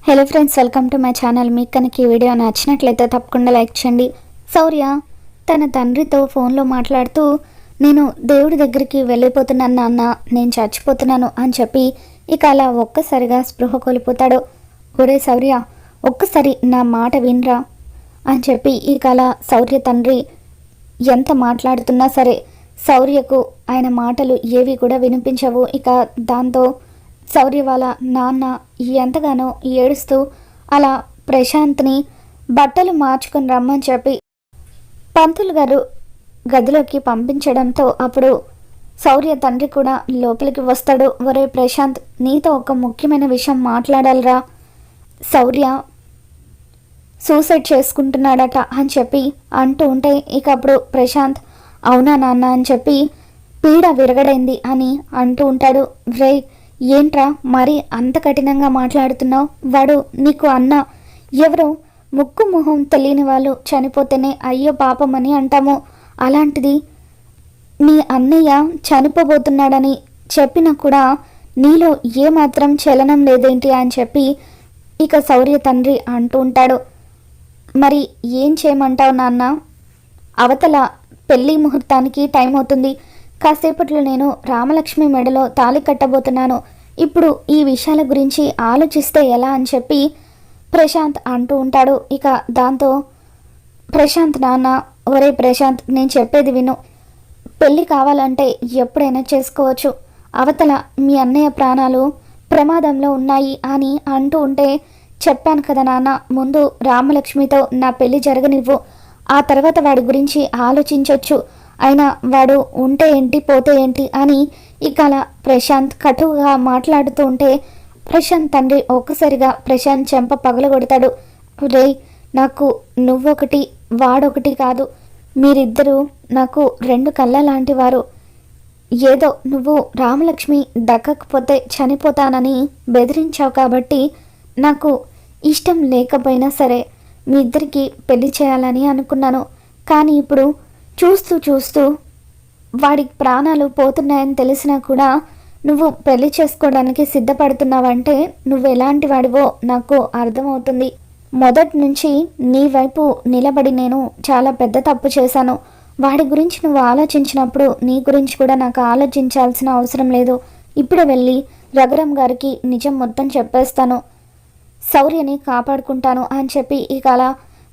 Hello friends, welcome to my channel. మీకు కనుక ఈ వీడియో నచ్చినట్లయితే తప్పకుండా లైక్ చేయండి. శౌర్య తన తండ్రితో ఫోన్లో మాట్లాడుతూ, నేను దేవుడి దగ్గరికి వెళ్ళిపోతున్నాను నాన్న, నేను చచ్చిపోతున్నాను అని చెప్పి ఇక అలా ఒక్కసారిగా స్పృహ కోల్పోతాడు. ఒరే శౌర్య, ఒక్కసారి నా మాట వినరా అని చెప్పి ఇక అలా శౌర్య తండ్రి ఎంత మాట్లాడుతున్నా సరే శౌర్యకు ఆయన మాటలు ఏవి కూడా వినిపించవు. ఇక దాంతో శౌర్య వాళ్ళ నాన్న ఎంతగానో ఏడుస్తూ అలా ప్రశాంత్ని బట్టలు మార్చుకొని రమ్మని చెప్పి పంతులు గారు గదిలోకి పంపించడంతో అప్పుడు శౌర్య తండ్రి కూడా లోపలికి వస్తాడు. ఒరే ప్రశాంత్, నీతో ఒక ముఖ్యమైన విషయం మాట్లాడాలిరా. శౌర్య సూసైడ్ చేసుకుంటున్నాడట అని చెప్పి అంటూ ఉంటే ఇక అప్పుడు ప్రశాంత్ అవునా నాన్న అని చెప్పి పీడ విరగడైంది అని అంటూ ఉంటాడు. రే ఏంట్రా మరి అంత కఠినంగా మాట్లాడుతున్నావు? వాడు నీకు అన్న ఎవరో ముక్కు మొహం తెలియని వాళ్ళు చనిపోతేనే అయ్యో పాపం అని అంటాము. అలాంటిది నీ అన్నయ్య చనిపోబోతున్నాడని చెప్పినా కూడా నీలో ఏమాత్రం చలనం లేదేంటి అని చెప్పి ఇక శౌర్య తండ్రి అంటూ ఉంటాడు. మరి ఏం చేయమంటావు నాన్న? అవతల పెళ్లి ముహూర్తానికి టైం అవుతుంది. కాసేపట్లో నేను రామలక్ష్మి మెడలో తాళి కట్టబోతున్నాను. ఇప్పుడు ఈ విషయాల గురించి ఆలోచిస్తే ఎలా అని చెప్పి ప్రశాంత్ అంటూ ఉంటాడు. ఇక దాంతో ప్రశాంత్ నాన్న, ఒరే ప్రశాంత్, నేను చెప్పేది విను. పెళ్ళి కావాలంటే ఎప్పుడైనా చేసుకోవచ్చు. అవతల మీ అన్నయ్య ప్రాణాలు ప్రమాదంలో ఉన్నాయి అని అంటూ ఉంటే చెప్పాను కదా నాన్న, ముందు రామలక్ష్మితో నా పెళ్లి జరగనివ్వు, ఆ తర్వాత వాడి గురించి ఆలోచించవచ్చు. అయినా వాడు ఉంటే ఏంటి పోతే ఏంటి అని ఇక అలా ప్రశాంత్ కటువుగా మాట్లాడుతూ ఉంటే ప్రశాంత్ తండ్రి ఒక్కసారిగా ప్రశాంత్ చెంప పగలగొడతాడు. రే, నాకు నువ్వొకటి వాడొకటి కాదు, మీరిద్దరూ నాకు రెండు కళ్ళ లాంటి వారు. ఏదో నువ్వు రామలక్ష్మి దక్కకపోతే చనిపోతానని బెదిరించావు కాబట్టి నాకు ఇష్టం లేకపోయినా సరే మీ ఇద్దరికి పెళ్లి చేయాలని అనుకున్నాను. కానీ ఇప్పుడు చూస్తూ చూస్తూ వాడి ప్రాణాలు పోతున్నాయని తెలిసినా కూడా నువ్వు పెళ్లి చేసుకోవడానికి సిద్ధపడుతున్నావంటే నువ్వు ఎలాంటి వాడివో నాకు అర్థమవుతుంది. మొదటి నుంచి నీ వైపు నిలబడి నేను చాలా పెద్ద తప్పు చేశాను. వాడి గురించి నువ్వు ఆలోచించినప్పుడు నీ గురించి కూడా నాకు ఆలోచించాల్సిన అవసరం లేదు. ఇప్పుడు వెళ్ళి రఘురామ్ గారికి నిజం మొత్తం చెప్పేస్తాను, శౌర్యని కాపాడుకుంటాను అని చెప్పి ఇక అలా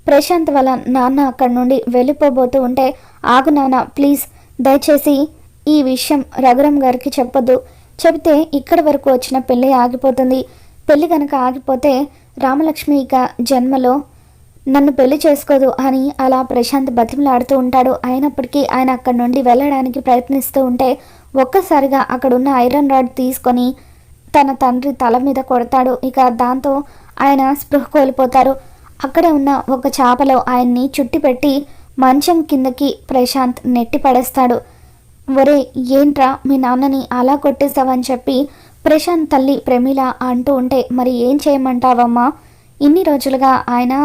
ప్రశాంత్ వాళ్ళ నాన్న అక్కడి నుండి వెళ్ళిపోబోతూ ఉంటే, ఆగు నాన్న ప్లీజ్, దయచేసి ఈ విషయం రఘురామ్ గారికి చెప్పొద్దు. చెబితే ఇక్కడి వరకు వచ్చిన పెళ్ళి ఆగిపోతుంది. పెళ్ళి కనుక ఆగిపోతే రామలక్ష్మి ఇక జన్మలో నన్ను పెళ్లి చేసుకోదు అని అలా ప్రశాంత్ బతిమలాడుతూ ఉంటాడు. అయినప్పటికీ ఆయన అక్కడి నుండి వెళ్ళడానికి ప్రయత్నిస్తూ ఉంటే ఒక్కసారిగా అక్కడున్న ఐరన్ రాడ్ తీసుకొని తన తండ్రి తల మీద కొడతాడు. ఇక దాంతో ఆయన స్పృహ కోల్పోతారు. అక్కడే ఉన్న ఒక చాపలో ఆయన్ని చుట్టిపెట్టి మంచం కిందకి ప్రశాంత్ నెట్టి పడేస్తాడు. ఒరే ఏంట్రా మీ నాన్నని అలా కొట్టేశావని చెప్పి ప్రశాంత్ తల్లి ప్రమీల అంటూ ఉంటే, మరి ఏం చేయమంటావమ్మా? ఇన్ని రోజులుగా ఆయన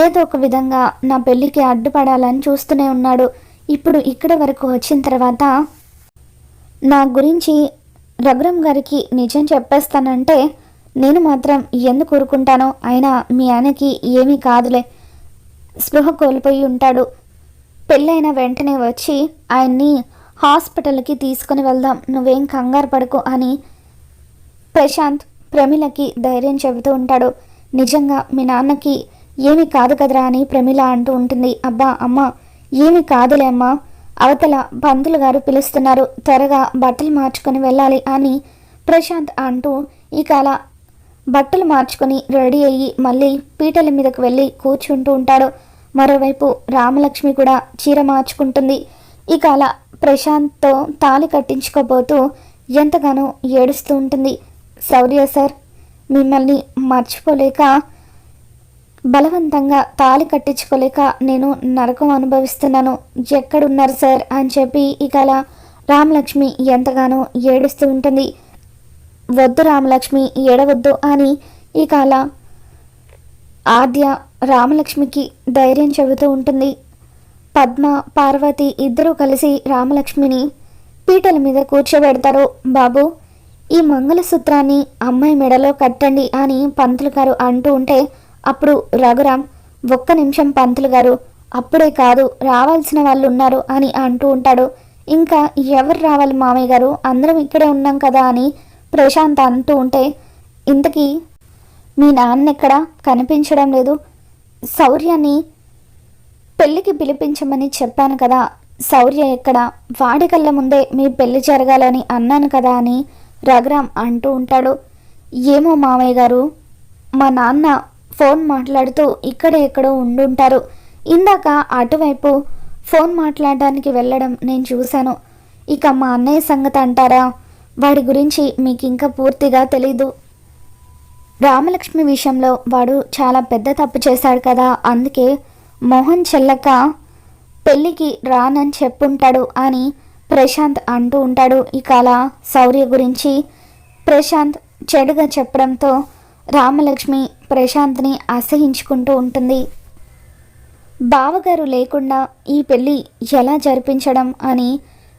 ఏదో ఒక విధంగా నా పెళ్ళికి అడ్డుపడాలని చూస్తూనే ఉన్నాడు. ఇప్పుడు ఇక్కడ వరకు వచ్చిన తర్వాత నా గురించి రఘురామ్ గారికి నిజం చెప్పేస్తానంటే నేను మాత్రం ఎందుకు ఊరుకుంటానో? అయినా మీ ఆయనకి ఏమీ కాదులే, స్పృహ కోల్పోయి ఉంటాడు. పెళ్ళైన వెంటనే వచ్చి ఆయన్ని హాస్పిటల్కి తీసుకుని వెళ్దాం, నువ్వేం కంగారు పడకు అని ప్రశాంత్ ప్రమిళకి ధైర్యం చెబుతూ ఉంటాడు. నిజంగా మీ నాన్నకి ఏమీ కాదు కదరా అని ప్రమిళ అంటూ ఉంటుంది. అబ్బా అమ్మ, ఏమీ కాదులే అమ్మా, అవతల పంతులు గారు పిలుస్తున్నారు, త్వరగా బట్టలు మార్చుకొని వెళ్ళాలి అని ప్రశాంత్ అంటూ ఇక అలా బట్టలు మార్చుకొని రెడీ అయ్యి మళ్ళీ పీటల మీదకు వెళ్ళి కూర్చుంటూ ఉంటాడు. మరోవైపు రామలక్ష్మి కూడా చీర మార్చుకుంటుంది. ఇక అలా ప్రశాంత్తో తాళి కట్టించుకోబోతూ ఎంతగానో ఏడుస్తూ ఉంటుంది. శౌర్య సార్, మిమ్మల్ని మర్చిపోలేక బలవంతంగా తాళి కట్టించుకోలేక నేను నరకం అనుభవిస్తున్నాను, ఎక్కడున్నారు సార్ అని చెప్పి ఇక అలా రామలక్ష్మి ఎంతగానో ఏడుస్తూ ఉంటుంది. వద్దు రామలక్ష్మి, ఏడవద్దు అని ఇక అలా ఆద్య రామలక్ష్మికి ధైర్యం చెబుతూ ఉంటుంది. పద్మ పార్వతి ఇద్దరూ కలిసి రామలక్ష్మిని పీటల మీద కూర్చోబెడతారు. బాబు, ఈ మంగళసూత్రాన్ని అమ్మాయి మెడలో కట్టండి అని పంతులు గారు అంటూ ఉంటే అప్పుడు రఘురామ్, ఒక్క నిమిషం పంతులు గారు, అప్పుడే కాదు, రావాల్సిన వాళ్ళు ఉన్నారు అని అంటూ ఉంటాడు. ఇంకా ఎవరు రావాలి మామయ్య గారు, అందరం ఇక్కడే ఉన్నాం కదా అని ప్రశాంత్ అంటూ ఉంటే, ఇంతకీ మీ నాన్న ఎక్కడా కనిపించడం లేదు, శౌర్యాన్ని పెళ్ళికి పిలిపించమని చెప్పాను కదా, శౌర్య ఎక్కడ, వాడి కళ్ళ ముందే మీ పెళ్లి జరగాలని అన్నాను కదా అని రఘురామ్ అంటూ ఉంటాడు. ఏమో మామయ్య గారు, మా నాన్న ఫోన్ మాట్లాడుతూ ఇక్కడే ఎక్కడో ఉండుంటారు, ఇందాక అటువైపు ఫోన్ మాట్లాడడానికి వెళ్ళడం నేను చూశాను. ఇక మా అన్నయ్య సంగతి అంటారా, వాడి గురించి మీకు ఇంకా పూర్తిగా తెలీదు. రామలక్ష్మి విషయంలో వాడు చాలా పెద్ద తప్పు చేశాడు కదా, అందుకే మోహన్ చెల్లక పెళ్ళికి రానని చెప్పుంటాడు అని ప్రశాంత్ అంటూ ఉంటాడు. ఇక అలా శౌర్య గురించి ప్రశాంత్ చెడుగా చెప్పడంతో రామలక్ష్మి ప్రశాంత్ని అసహించుకుంటూ ఉంటుంది. బావగారు లేకుండా ఈ పెళ్ళి ఎలా జరిపించడం అని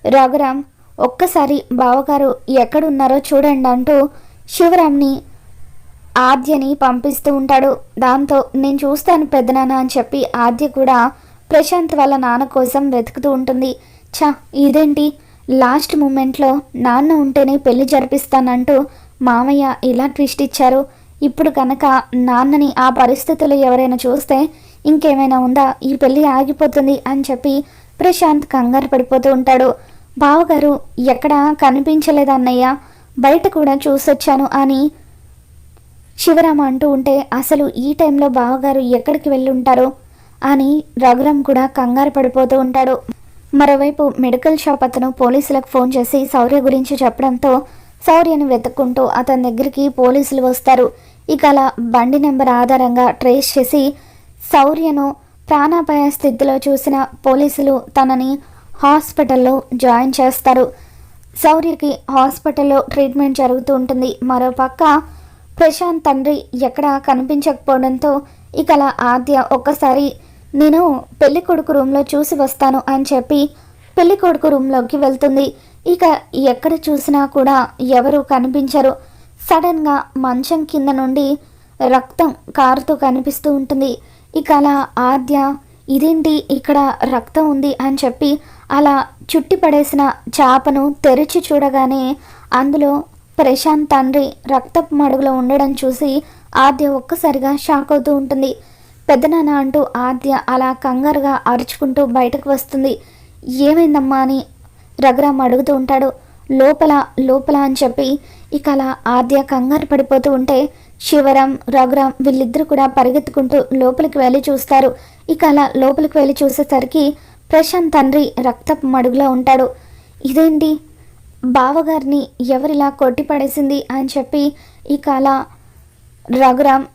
రఘురామ్ ఒక్కసారి బావగారు ఎక్కడున్నారో చూడండి అంటూ శివరామ్ని ఆద్యని పంపిస్తూ ఉంటాడు. దాంతో నేను చూస్తాను పెద్దనాన్న అని చెప్పి ఆద్య కూడా ప్రశాంత్ వాళ్ళ నాన్న కోసం వెతుకుతూ ఉంటుంది. ఇదేంటి లాస్ట్ మూమెంట్లో నాన్న ఉంటేనే పెళ్లి జరిపిస్తానంటూ మామయ్య ఇలా ట్విస్ట్ ఇచ్చారు, ఇప్పుడు కనుక నాన్నని ఆ పరిస్థితుల్లో ఎవరైనా చూస్తే ఇంకేమైనా ఉందా, ఈ పెళ్ళి ఆగిపోతుంది అని చెప్పి ప్రశాంత్ కంగారు పడిపోతూ ఉంటాడు. బావగారు ఎక్కడా కనిపించలేదన్నయ్య, బయట కూడా చూసొచ్చాను అని శివరామ అంటూ ఉంటే అసలు ఈ టైంలో బావగారు ఎక్కడికి వెళ్ళి ఉంటారు అని రఘురామ్ కూడా కంగారు పడిపోతూ ఉంటాడు. మరోవైపు మెడికల్ షాప్ అతను పోలీసులకు ఫోన్ చేసి శౌర్య గురించి చెప్పడంతో శౌర్యను వెతుక్కుంటూ అతని దగ్గరికి పోలీసులు వస్తారు. ఇక అలా బండి నెంబర్ ఆధారంగా ట్రేస్ చేసి శౌర్యను ప్రాణాపాయ స్థితిలో చూసిన పోలీసులు తనని హాస్పిటల్లో జాయిన్ చేస్తారు. శౌర్యకి హాస్పిటల్లో ట్రీట్మెంట్ జరుగుతూ ఉంటుంది. మరోపక్క ప్రశాంత్ తండ్రి ఎక్కడా కనిపించకపోవడంతో ఇక అలా ఆద్య ఒక్కసారి నేను పెళ్లి కొడుకు రూమ్లో చూసి వస్తాను అని చెప్పి పెళ్లి కొడుకు రూమ్లోకి వెళ్తుంది. ఇక ఎక్కడ చూసినా కూడా ఎవరు కనిపించరు. సడన్గా మంచం కింద నుండి రక్తం కారుతూ కనిపిస్తూ ఉంటుంది. ఇక అలా ఆద్య ఇదేంటి ఇక్కడ రక్తం ఉంది అని చెప్పి అలా చుట్టి పడేసిన చాపను తెరిచి చూడగానే అందులో ప్రశాంత్ తండ్రి రక్తపు మడుగులో ఉండడం చూసి ఆద్య ఒక్కసారిగా షాక్ అవుతూ ఉంటుంది. పెద్దనాన్న అంటూ ఆద్య అలా కంగారుగా అరుచుకుంటూ బయటకు వస్తుంది. ఏమైందమ్మా అని రఘురామ్ అడుగుతూ ఉంటాడు. లోపల లోపల అని చెప్పి ఇక అలా ఆద్య కంగారు పడిపోతూ ఉంటే శివరామ్ రఘురామ్ వీళ్ళిద్దరూ కూడా పరిగెత్తుకుంటూ లోపలికి వెళ్ళి చూస్తారు. ఇక అలా లోపలికి వెళ్ళి చూసేసరికి ప్రశాంత్ తండ్రి రక్తపు మడుగులో ఉంటాడు. ఇదేంటి, బావగారిని ఎవరిలా కొట్టి పడేసింది అని చెప్పి ఇక అలా రఘురామ్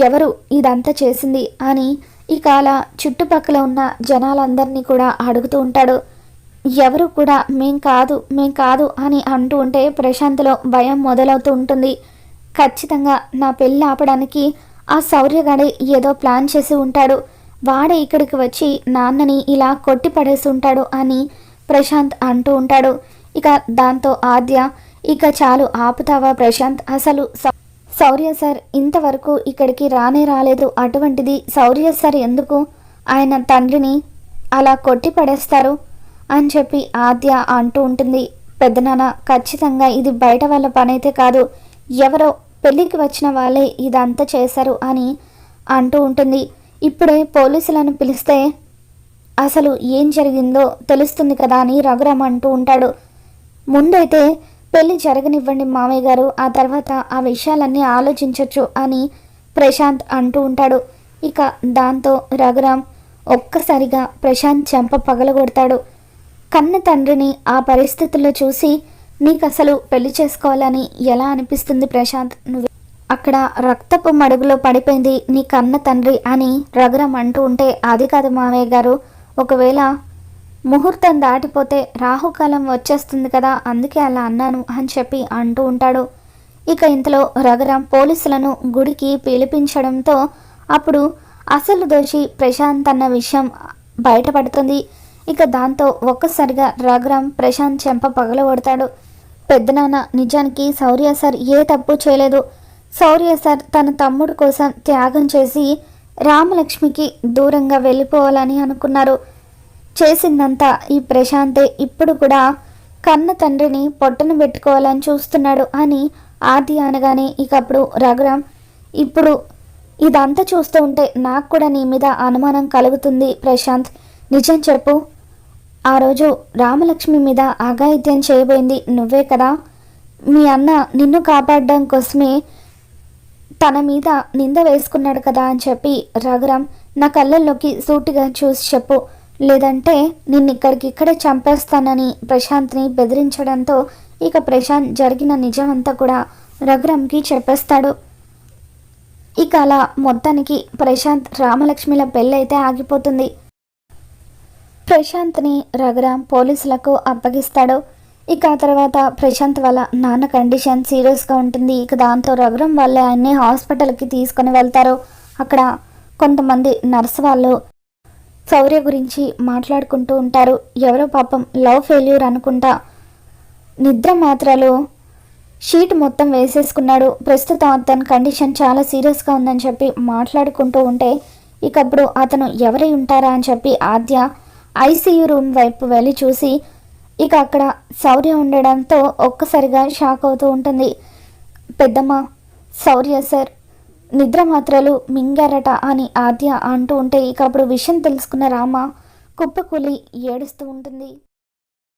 ఎవరు ఇదంతా చేసింది అని ఇక అలా చుట్టుపక్కల ఉన్న జనాలందరినీ కూడా అడుగుతూ ఉంటాడు. ఎవరు కూడా మేం కాదు అని అంటూ ఉంటే ప్రశాంత్లో భయం మొదలవుతూ ఉంటుంది. ఖచ్చితంగా నా పెళ్ళి ఆపడానికి ఆ శౌర్యగాడే ఏదో ప్లాన్ చేసి ఉంటాడు, వాడే ఇక్కడికి వచ్చి నాన్నని ఇలా కొట్టి పడేసి ఉంటాడు అని ప్రశాంత్ అంటూ ఉంటాడు. ఇక దాంతో ఆద్య ఇక చాలు ఆపుతావా ప్రశాంత్, అసలు శౌర్య సార్ ఇంతవరకు ఇక్కడికి రాలేదు, అటువంటిది శౌర్య సార్ ఎందుకు ఆయన తండ్రిని అలా కొట్టి పడేస్తారు అని చెప్పి ఆద్య అంటూ ఉంటుంది. పెద్దనాన్న ఖచ్చితంగా ఇది బయట వాళ్ళ పనైతే కాదు, ఎవరో పెళ్ళికి వచ్చిన వాళ్ళే ఇదంతా చేశారు అని అంటూ ఉంటుంది. ఇప్పుడే పోలీసులను పిలిస్తే అసలు ఏం జరిగిందో తెలుస్తుంది కదా అని రఘురామ్ అంటూ ఉంటాడు. ముందైతే పెళ్ళి జరగనివ్వండి మామయ్య గారు, ఆ తర్వాత ఆ విషయాలన్నీ ఆలోచించవచ్చు అని ప్రశాంత్ అంటూ ఉంటాడు. ఇక దాంతో రఘురామ్ ఒక్కసారిగా ప్రశాంత్ చెంప పగలగొడతాడు. కన్న తండ్రిని ఆ పరిస్థితుల్లో చూసి నీకు అసలు పెళ్లి చేసుకోవాలని ఎలా అనిపిస్తుంది ప్రశాంత్, నువ్వు అక్కడ రక్తపు మడుగులో పడిపోయింది నీ కన్న తండ్రి అని రఘురామ్ అంటూ ఉంటే అది కాదు మామయ్య గారు, ఒకవేళ ముహూర్తం దాటిపోతే రాహుకాలం వచ్చేస్తుంది కదా, అందుకే అలా అన్నాను అని చెప్పి అంటూ ఉంటాడు. ఇక ఇంతలో రఘురామ్ పోలీసులను గుడికి పిలిపించడంతో అప్పుడు అసలు దోషి ప్రశాంత్ అన్న విషయం బయటపడుతుంది. ఇక దాంతో ఒక్కసారిగా రఘురామ్ ప్రశాంత్ చెంప పగలగొడతాడు. పెద్దనాన్న నిజానికి శౌర్య సార్ ఏ తప్పు చేయలేదు. శౌర్య సార్ తన తమ్ముడు కోసం త్యాగం చేసి రామలక్ష్మికి దూరంగా వెళ్ళిపోవాలని అనుకున్నారు. చేసిందంతా ఈ ప్రశాంతే ఇప్పుడు కూడా కన్న తండ్రిని పొట్టను పెట్టుకోవాలని చూస్తున్నాడు అని ఆది అనగానే ఇక అప్పుడు రఘురామ్, ఇప్పుడు ఇదంతా చూస్తూ ఉంటే నాకు కూడా నీ మీద అనుమానం కలుగుతుంది ప్రశాంత్. నిజం చెప్పు, ఆ రోజు రామలక్ష్మి మీద అఘాయిత్యం చేయబోయింది నువ్వే కదా? మీ అన్న నిన్ను కాపాడడం కోసమే తన మీద నింద వేసుకున్నాడు కదా అని చెప్పి రఘురామ్ నా కళ్ళల్లోకి సూటిగా చూసి చెప్పు, లేదంటే ఇక్కడే చంపేస్తానని ప్రశాంత్ని బెదిరించడంతో ఇక ప్రశాంత్ జరిగిన నిజమంతా కూడా రఘురామ్కి చెప్పేస్తాడు. ఇక అలా మొత్తానికి ప్రశాంత్ రామలక్ష్మిల పెళ్ళైతే ఆగిపోతుంది. ప్రశాంత్ని రఘురామ్ పోలీసులకు అప్పగిస్తాడు. ఇక ఆ తర్వాత ప్రశాంత్ వాళ్ళ నాన్న కండిషన్ సీరియస్గా ఉంటుంది. ఇక దాంతో రఘురామ్ వాళ్ళే ఆయన్ని హాస్పిటల్కి తీసుకొని వెళ్తారు. అక్కడ కొంతమంది నర్సు వాళ్ళు శౌర్య గురించి మాట్లాడుకుంటూ ఉంటారు. ఎవరో పాపం లవ్ ఫెయిల్యూర్ అనుకుంటా నిద్ర మాత్రలు షీట్ మొత్తం వేసేసుకున్నాడు, ప్రస్తుతం అతని కండిషన్ చాలా సీరియస్గా ఉందని చెప్పి మాట్లాడుకుంటూ ఉంటే ఇక అప్పుడు అతను ఎవరై ఉంటారా అని చెప్పి ఆద్య ఐసీయూ రూమ్ వైపు వెళ్ళి చూసి ఇక అక్కడ శౌర్య ఉండడంతో ఒక్కసారిగా షాక్ అవుతూ ఉంటుంది. పెద్దమ్మ, శౌర్య సార్ నిద్ర మాత్రలు మింగారట అని ఆద్య అంటూ ఉంటే ఇక అప్పుడు విషయం తెలుసుకున్న రామ కుప్పకూలి ఏడుస్తూ ఉంటుంది.